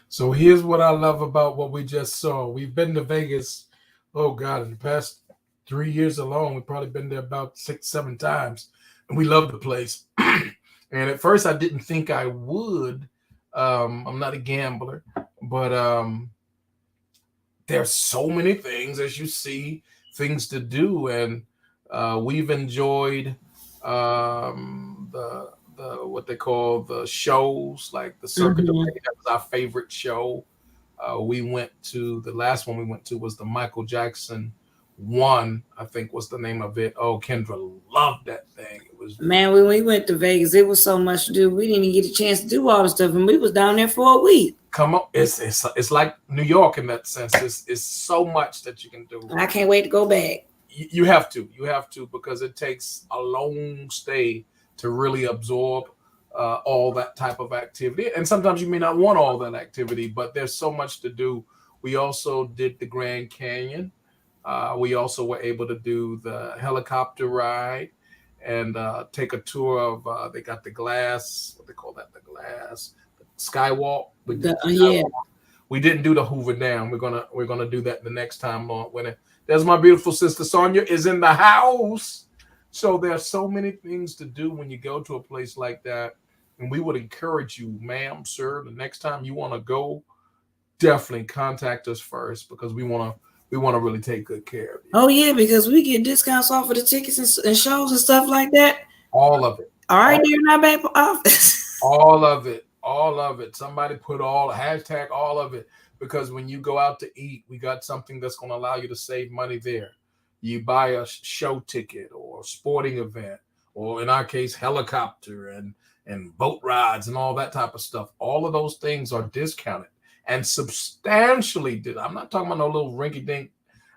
So here's what I love about what we just saw. We've been to Vegas, oh God, in the past 3 years alone, we've probably been there about 6, 7 times. And we love the place. And at first I didn't think I would. I'm not a gambler, but there's so many things, as you see, things to do. And we've enjoyed the what they call the shows, like the Circuit du Soleil. That was our favorite show. We went to the last one we went to was the Michael Jackson one, I think was the name of it. Oh, Kendra loved that thing. It was
Man, when we went to Vegas, it was so much to do. We didn't even get a chance to do all the stuff, and we was down there for a week.
come on. It's like New York in that sense. It's so much that you can do.
I can't wait to go back.
You have to because it takes a long stay to really absorb all that type of activity. And sometimes you may not want all that activity, but there's so much to do. We also did the Grand Canyon. We also were able to do the helicopter ride and take a tour of, they got the glass, what they call that, the glass, the skywalk.
Yeah.
We didn't do the Hoover Dam. We're gonna do that the next time, Lord. There's my beautiful sister Sonia is in the house. So there's so many things to do when you go to a place like that. And we would encourage you, ma'am, sir, the next time you want to go, definitely contact us first because we want to really take good care of you.
Oh yeah, because we get discounts off of the tickets and shows and stuff like that.
All of it.
All right, you're not back for office.
All of it. Somebody put hashtag all of it, because when you go out to eat, we got something that's going to allow you to save money there. You buy a show ticket or a sporting event, or in our case, helicopter and boat rides and all that type of stuff. All of those things are discounted and substantially. I'm not talking about no little rinky-dink,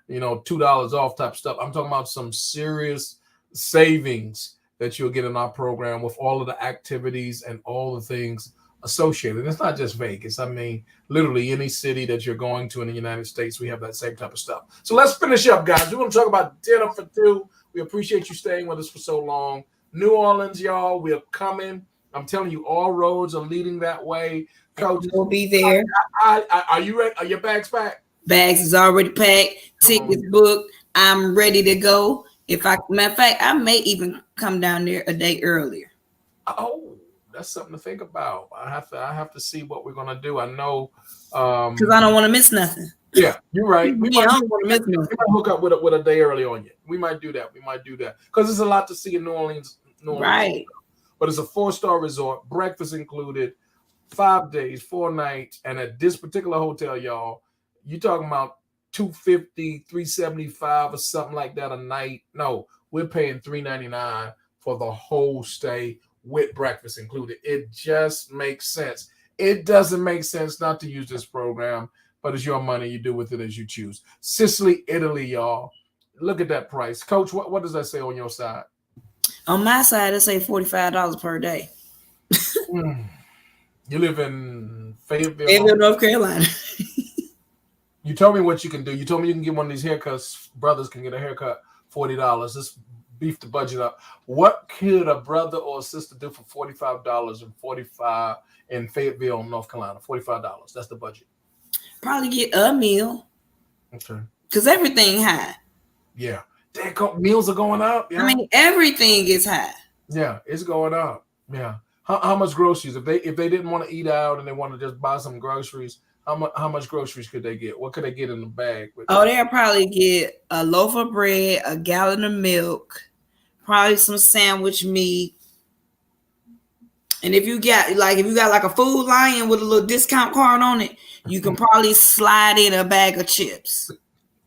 $2 off type stuff. I'm talking about some serious savings that you'll get in our program with all of the activities and all the things associated. It's not just Vegas. I mean, literally any city that you're going to in the United States, we have that same type of stuff. So let's finish up, guys. We want to talk about dinner for two. We appreciate you staying with us for so long. New Orleans, y'all, we're coming. I'm telling you, all roads are leading that way. Coach,
we'll be there.
Are you ready? Are your bags packed?
Bags is already packed. Tickets booked. I'm ready to go. Matter of fact, I may even come down there a day earlier.
Oh, that's something to think about. I have to see what we're gonna do. I know
because I don't want to miss nothing.
Yeah, you're right. We might
hook
up with a day early on you. We might do that. Because there's a lot to see in New Orleans.
Right.
But it's a 4-star resort, breakfast included, 5 days, 4 nights, and at this particular hotel, y'all, you talking about $250, $375 or something like that a night. No, we're paying $399 for the whole stay with breakfast included. It just makes sense. It doesn't make sense not to use this program, but it's your money. You do with it as you choose. Sicily, Italy, y'all. Look at that price. Coach, what does that say on your side?
On my side, it say $45 per day.
You live in Fayetteville,
North Carolina.
You told me what you can do. You told me you can get one of these haircuts. Brothers can get a haircut, $40. Let's beef the budget up. What could a brother or a sister do for $45 and $45 in Fayetteville, North Carolina? $45. That's the budget.
Probably get a meal.
Okay.
Because everything high.
Yeah. Meals are going up. Yeah.
I mean, everything is high.
Yeah, it's going up. Yeah. How much groceries? If they didn't want to eat out and they want to just buy some groceries, how much groceries could they get? What could they get in the bag?
They'll probably get a loaf of bread, a gallon of milk, probably some sandwich meat. And if you got like a Food Lion with a little discount card on it, you can probably slide in a bag of chips.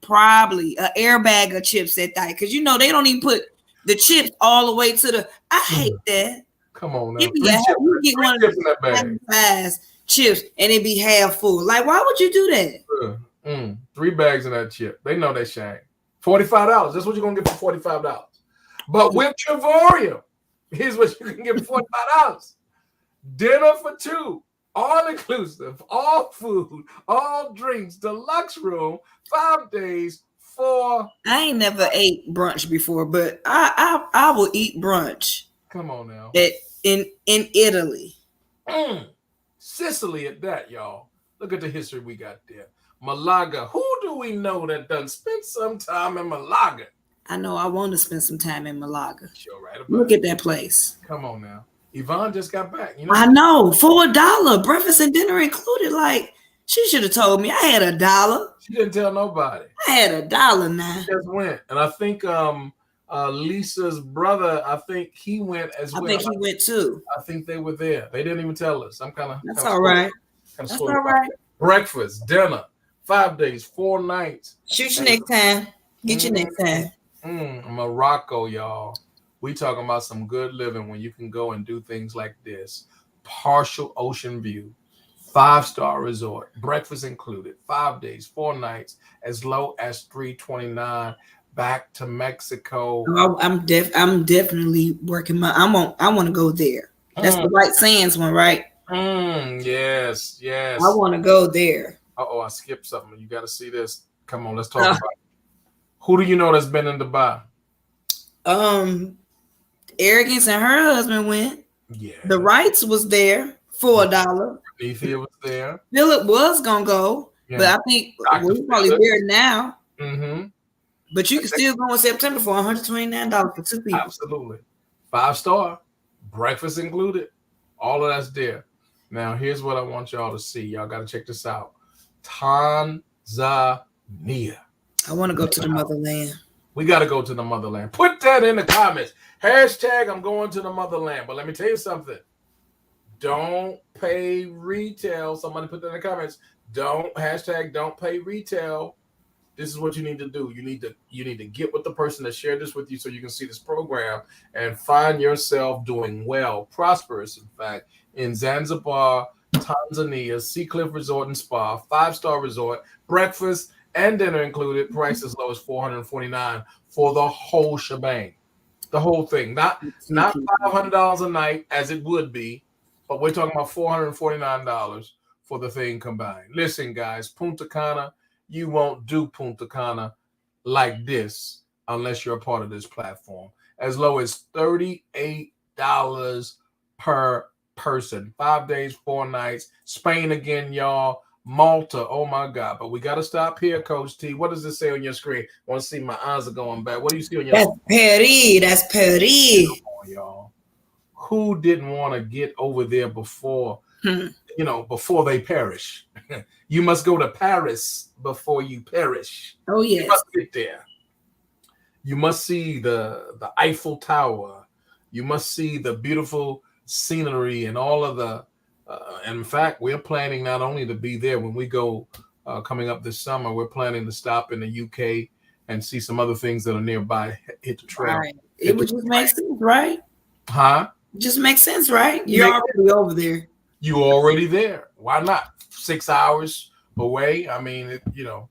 Probably an air bag of chips at that, because they don't even put the chips all the way to the. I hate that.
Come on now.
You get one of the size chips and it be half full. Like, why would you do
that? 3 bags of that chip. They know they shame. $45. That's what you're gonna get for $45. But with Trevorium, here's what you can get for $45. Dinner for 2. All inclusive, all food, all drinks, deluxe room, 5 days, 4.
I ain't never ate brunch before, but I will eat brunch.
Come on now.
In Italy.
Sicily at that, y'all. Look at the history we got there. Malaga. Who do we know that done spent some time in Malaga?
I know I want to spend some time in Malaga.
Sure, right about
Look
it.
at that place.
Come on now. Yvonne just got back. You know,
I know, for $1, breakfast and dinner included. Like, she should have told me. I had $1.
she didn't tell nobody.
I had $1 now.
She just went. And I think Lisa's brother, I think he went as well.
I think he went too.
I think they were there. They didn't even tell us. I'm kind of.
That's all right. That's all right.
Breakfast, dinner, 5 days, 4 nights.
Shoot your next time. Get your next time.
Morocco, y'all. We talking about some good living when you can go and do things like this. Partial ocean view, 5-star resort, breakfast included, 5 days, 4 nights, as low as $329. Back to Mexico.
I'm definitely working my. I want to go there. That's the White Sands one, right?
Yes.
I want to go there.
I skipped something. You got to see this. Come on, let's talk about it. Who do you know that's been in Dubai?
Arrogance and her husband went.
Yeah.
The Wrights was there for $1.
Ethiopia was there.
Philip was gonna go, but I think we're probably there now.
Mm-hmm.
But you can still go in September for $129 for 2 people.
Absolutely. 5-star, breakfast included. All of that's there. Now, here's what I want y'all to see. Y'all got to check this out. Tanzania.
I want to go to the motherland.
We got to go to the motherland. Put that in the comments. Hashtag I'm going to the motherland. But let me tell you something. Don't pay retail. Somebody put that in the comments. Don't pay retail. This is what you need to do. You need to get with the person that shared this with you so you can see this program and find yourself doing well, prosperous, in fact, in Zanzibar, Tanzania, Sea Cliff Resort and Spa, 5-star resort, breakfast and dinner included, price as low as $449 for the whole shebang. The whole thing. Not $500 a night as it would be, but we're talking about $449 for the thing combined. Listen, guys, Punta Cana, you won't do Punta Cana like this unless you're a part of this platform. As low as $38 per person. 5 days, 4 nights. Spain again, y'all. Malta. Oh, my God. But we got to stop here, Coach T. What does this say on your screen? I want to see. My eyes are going back. What do you see on your screen?
That's Paris.
Come on, y'all. Who didn't want to get over there before, before they perish? You must go to Paris before you perish.
Oh, yes.
You must get there. You must see the Eiffel Tower. You must see the beautiful scenery and all of the in fact, we're planning not only to be there when we go coming up this summer, we're planning to stop in the UK and see some other things that are nearby. Hit the trail.
Right. It would just make sense, right?
Huh?
Just makes sense, right? You're already over there.
You already there. Why not? 6 hours away. I mean,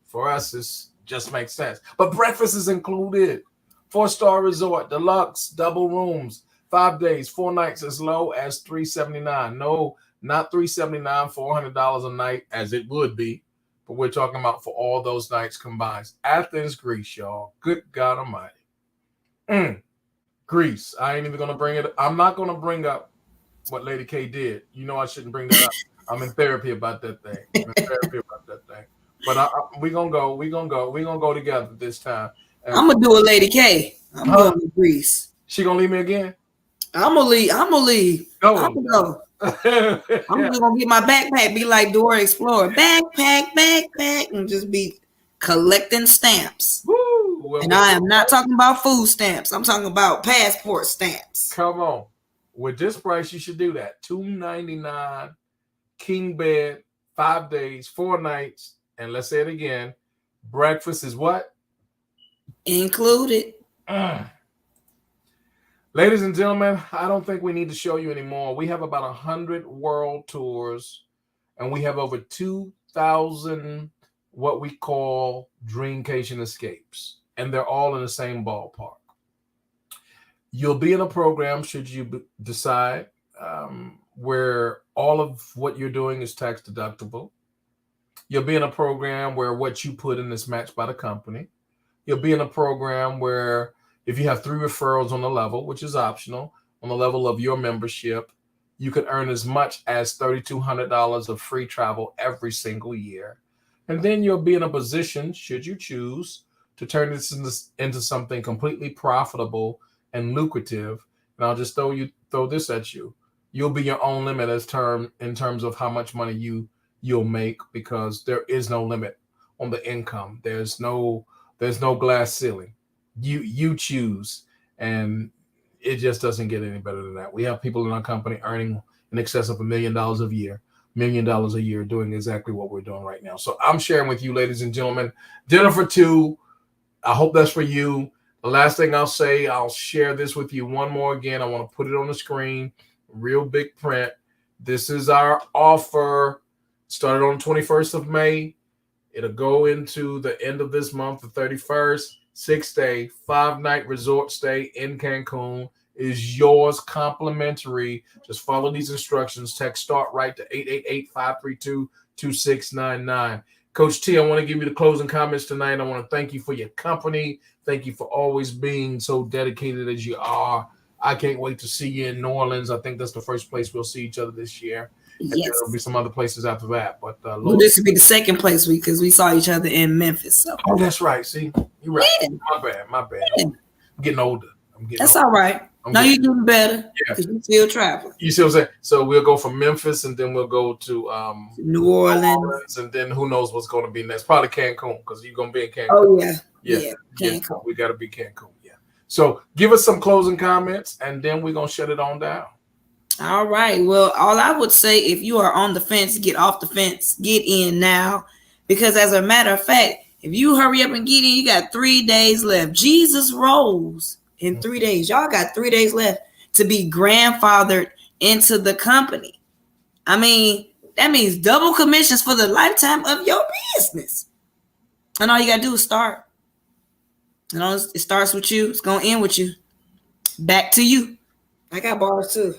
for us, it just makes sense. But breakfast is included. 4-star resort, deluxe, double rooms, 5 days, 4 nights, as low as $379. No, not $379, $400 a night as it would be. But we're talking about for all those nights combined. Athens, Greece, y'all. Good God Almighty. Greece. I ain't even going to bring it. I'm not going to bring up what Lady K did. You know I shouldn't bring that up. I'm in therapy about that thing. But we're going to go. We're going to go. We're going to go together this time. And
I'm going to do a Lady K. I'm going to Greece.
She going to leave me again?
I'm going to leave.
Go.
I'm going to go. I'm just going to get my backpack, be like Dora Explorer. Backpack, and just be collecting stamps.
Woo. Well,
and I am not talking about food stamps. I'm talking about passport stamps.
Come on. With this price, you should do that. $299, king bed, 5 days, 4 nights, and let's say it again. Breakfast is what?
Included.
Ladies and gentlemen, I don't think we need to show you anymore. We have about 100 world tours, and we have over 2,000 what we call Dreamcation escapes, and they're all in the same ballpark. You'll be in a program, should you decide, where all of what you're doing is tax deductible. You'll be in a program where what you put in is matched by the company. You'll be in a program where if you have 3 referrals on the level, which is optional, on the level of your membership, you could earn as much as $3,200 of free travel every single year. And then you'll be in a position, should you choose, to turn this into something completely profitable and lucrative. And I'll just throw this at you. You'll be your own limit in terms of how much money you'll make, because there is no limit on the income. There's no glass ceiling. You choose, and it just doesn't get any better than that. We have people in our company earning in excess of $1 million a year doing exactly what we're doing right now. So I'm sharing with you, ladies and gentlemen, dinner for two. I hope that's for you. The last thing I'll say, I'll share this with you one more again. I want to put it on the screen, real big print. This is our offer. Started on the 21st of May. It'll go into the end of this month, the 31st. 6-day, 5-night resort stay in Cancun is yours, complimentary. Just follow these instructions. Text START right to 888-532-2699. Coach T, I want to give you the closing comments tonight. I want to thank you for your company. Thank you for always being so dedicated as you are. I can't wait to see you in New Orleans. I think that's the first place we'll see each other this year.
Yes.
There'll be some other plaplaces after that. But
well, this will be the second place because we saw each other in Memphis. So.
Oh, that's right. See, you're right.
Yeah.
My bad. Yeah. I'm getting older.
That's all right. Now you're getting better because you're still traveling.
You see what I'm saying? So we'll go from Memphis, and then we'll go to
New Orleans,
and then who knows what's going to be next? Probably Cancun, because you're going to be in Cancun.
Oh yeah.
Cancun. We got to be Cancun. Yeah. So give us some closing comments, and then we're going to shut it on down.
All right. Well, all I would say, if you are on the fence, get off the fence, get in now, because as a matter of fact, if you hurry up and get in, you got 3 days left. Jesus rose in 3 days. Y'all got 3 days left to be grandfathered into the company. I mean, that means double commissions for the lifetime of your business. And all you got to do is start. And it starts with you. It's going to end with you. Back to you. I got bars too.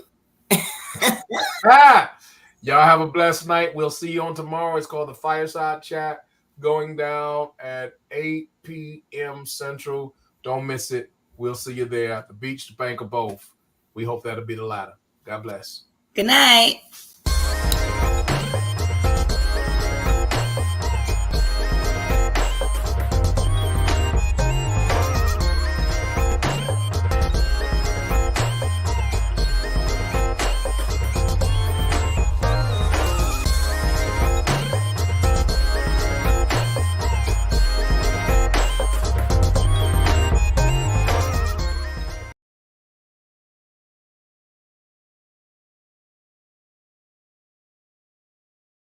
Y'all have a blessed night. We'll see you on tomorrow. It's called the Fireside Chat, going down at 8 p.m. Central. Don't miss it. We'll see you there at the beach, the bank, or both. We hope that'll be the latter. God bless.
Good night.